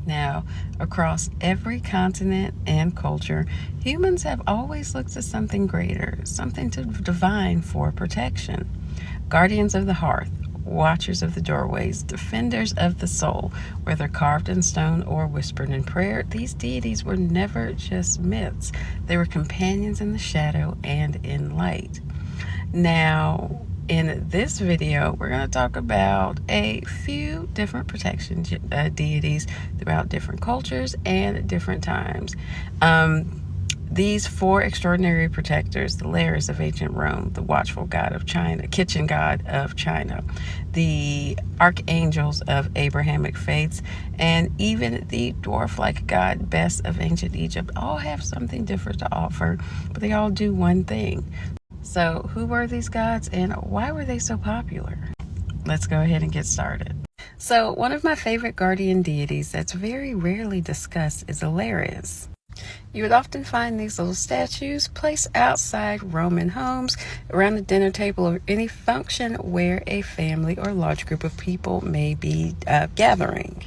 Now, across every continent and culture, humans have always looked to something greater, something divine for protection. Guardians of the hearth, watchers of the doorways, defenders of the soul, whether carved in stone or whispered in prayer, these deities were never just myths. They were companions in the shadow and in light. Now, in this video, we're going to talk about a few different protection deities throughout different cultures and different times. These four extraordinary protectors: the Lares of ancient Rome, the watchful god of China, kitchen god of China, the archangels of Abrahamic faiths, and even the dwarf-like god Bes of ancient Egypt, all have something different to offer, but they all do one thing. So who were these gods and why were they so popular? Let's go ahead and get started. So one of my favorite guardian deities that's very rarely discussed is the Lares. You would often find these little statues placed outside Roman homes, around the dinner table, or any function where a family or large group of people may be gathering.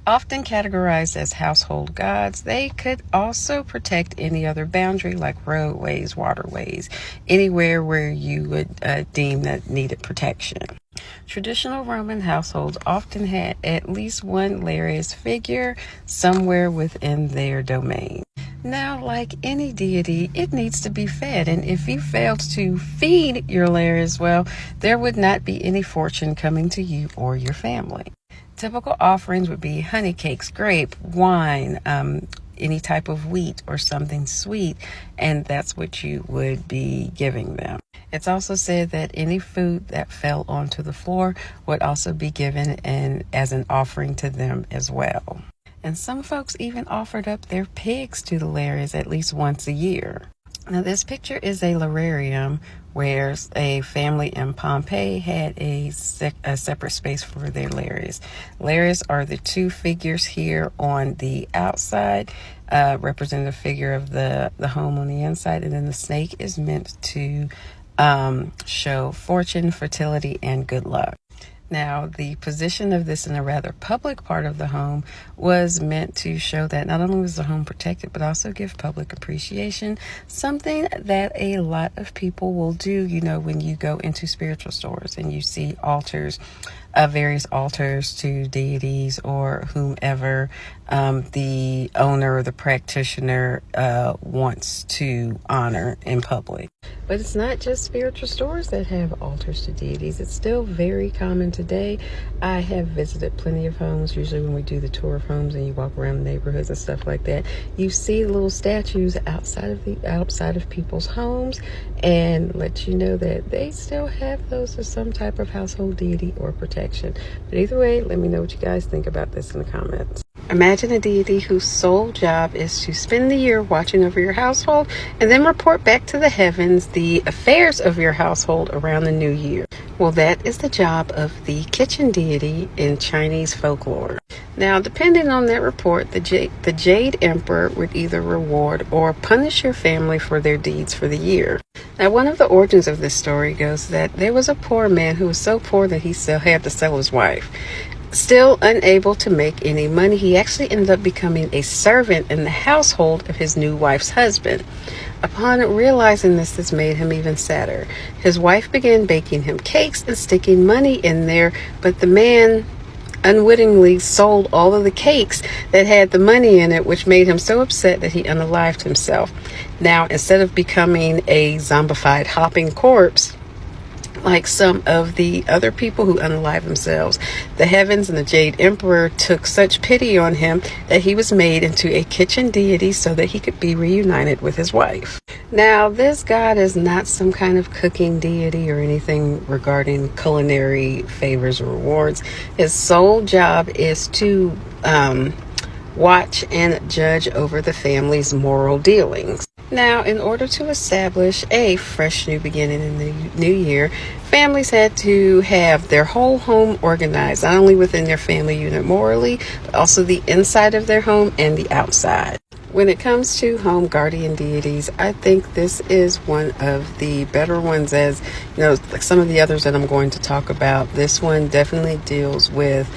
Often categorized as household gods, they could also protect any other boundary like roadways, waterways, anywhere where you would deem that needed protection. Traditional Roman households often had at least one Lares figure somewhere within their domain. Now, like any deity, it needs to be fed, and if you failed to feed your Lares well, there would not be any fortune coming to you or your family. Typical offerings would be honey cakes, grape, wine, any type of wheat or something sweet, and that's what you would be giving them. It's also said that any food that fell onto the floor would also be given as an offering to them as well. And some folks even offered up their pigs to the Lares at least once a year. Now, this picture is a lararium where a family in Pompeii had a separate space for their Lares. Lares are the two figures here on the outside, representative figure of the home on the inside, and then the snake is meant to show fortune, fertility, and good luck. Now, the position of this in a rather public part of the home was meant to show that not only was the home protected, but also give public appreciation, something that a lot of people will do, when you go into spiritual stores and you see altars, various altars to deities or whomever the owner or the practitioner wants to honor in public. But it's not just spiritual stores that have altars to deities. It's still very common today. I have visited plenty of homes. Usually when we do the tour of homes and you walk around the neighborhoods and stuff like that, you see little statues outside of people's homes, and let you know that they still have those as some type of household deity or protection. But either way, let me know what you guys think about this in the comments. Imagine a deity whose sole job is to spend the year watching over your household and then report back to the heavens the affairs of your household around the new year. Well, that is the job of the kitchen deity in Chinese folklore. Now, depending on that report, the Jade Emperor would either reward or punish your family for their deeds for the year. Now, one of the origins of this story goes that there was a poor man who was so poor that he still had to sell his wife. Still unable to make any money, he actually ended up becoming a servant in the household of his new wife's husband. Upon realizing this made him even sadder. His wife began baking him cakes and sticking money in there, but the man unwittingly sold all of the cakes that had the money in it, which made him so upset that he unalived himself. Now, instead of becoming a zombified hopping corpse like some of the other people who unalive themselves, the heavens and the Jade Emperor took such pity on him that he was made into a kitchen deity so that he could be reunited with his wife. Now, this god is not some kind of cooking deity or anything regarding culinary favors or rewards. His sole job is to watch and judge over the family's moral dealings. Now, in order to establish a fresh new beginning in the new year, families had to have their whole home organized, not only within their family unit morally, but also the inside of their home and the outside. When it comes to home guardian deities, I think this is one of the better ones, as like some of the others that I'm going to talk about. This one definitely deals with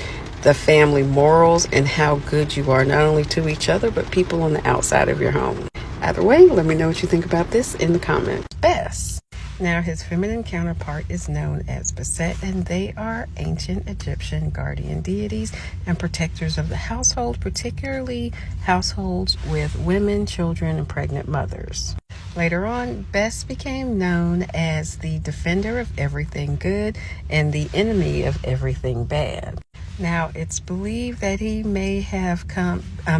the family morals and how good you are, not only to each other, but people on the outside of your home. Either way, let me know what you think about this in the comments. Bess. Now, his feminine counterpart is known as Beset, and they are ancient Egyptian guardian deities and protectors of the household, particularly households with women, children, and pregnant mothers. Later on, Bes became known as the defender of everything good and the enemy of everything bad. Now, it's believed that he may have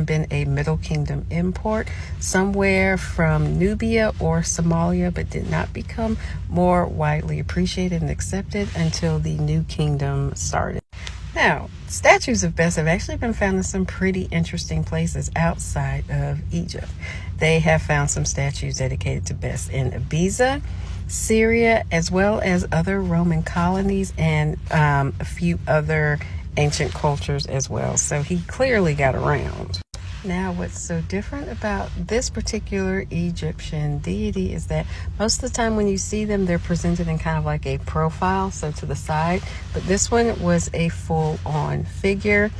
been a Middle Kingdom import somewhere from Nubia or Somalia, but did not become more widely appreciated and accepted until the New Kingdom started. Now, statues of Bes have actually been found in some pretty interesting places outside of Egypt. They have found some statues dedicated to Bes in Ibiza, Syria, as well as other Roman colonies and a few other ancient cultures as well. So he clearly got around. Now, what's so different about this particular Egyptian deity is that most of the time when you see them, they're presented in kind of like a profile, so to the side. But this one was a full-on figure,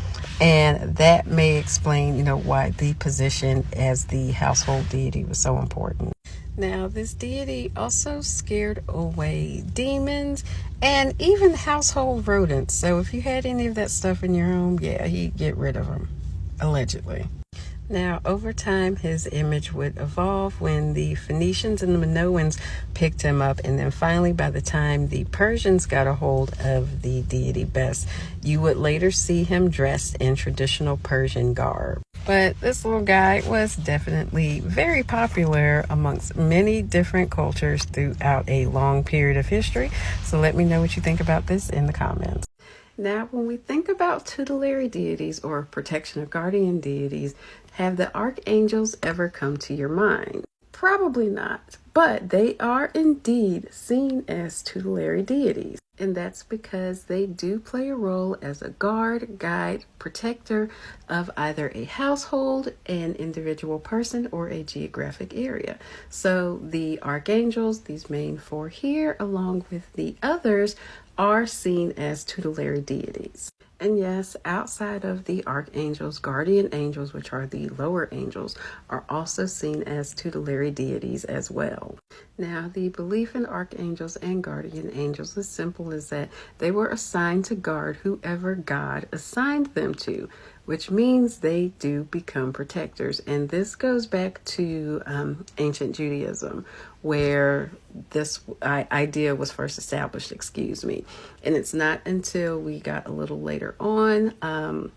and that may explain, why the position as the household deity was so important. Now, this deity also scared away demons and even household rodents. So if you had any of that stuff in your home, yeah, he'd get rid of them, allegedly. Now, over time, his image would evolve when the Phoenicians and the Minoans picked him up. And then finally, by the time the Persians got a hold of the deity Bes, you would later see him dressed in traditional Persian garb. But this little guy was definitely very popular amongst many different cultures throughout a long period of history. So let me know what you think about this in the comments. Now, when we think about tutelary deities or protection of guardian deities, have the archangels ever come to your mind? Probably not, but they are indeed seen as tutelary deities. And that's because they do play a role as a guard, guide, protector of either a household, an individual person, or a geographic area. So the archangels, these main four here, along with the others, are seen as tutelary deities. And yes, outside of the archangels, guardian angels, which are the lower angels, are also seen as tutelary deities as well. Now, the belief in archangels and guardian angels is simple as that they were assigned to guard whoever God assigned them to, which means they do become protectors. And this goes back to ancient Judaism, where this idea was first established, And it's not until we got a little later on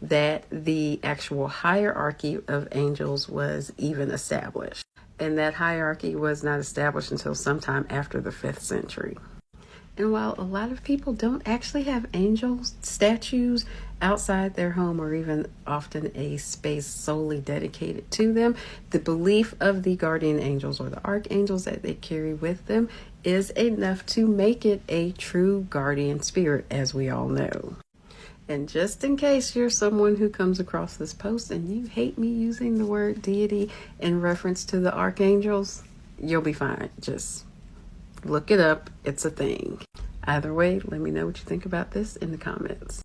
that the actual hierarchy of angels was even established. And that hierarchy was not established until sometime after the 5th century. And while a lot of people don't actually have angel statues outside their home or even often a space solely dedicated to them, the belief of the guardian angels or the archangels that they carry with them is enough to make it a true guardian spirit, as we all know. And just in case you're someone who comes across this post and you hate me using the word deity in reference to the archangels, you'll be fine. Just look it up. It's a thing. Either way, let me know what you think about this in the comments.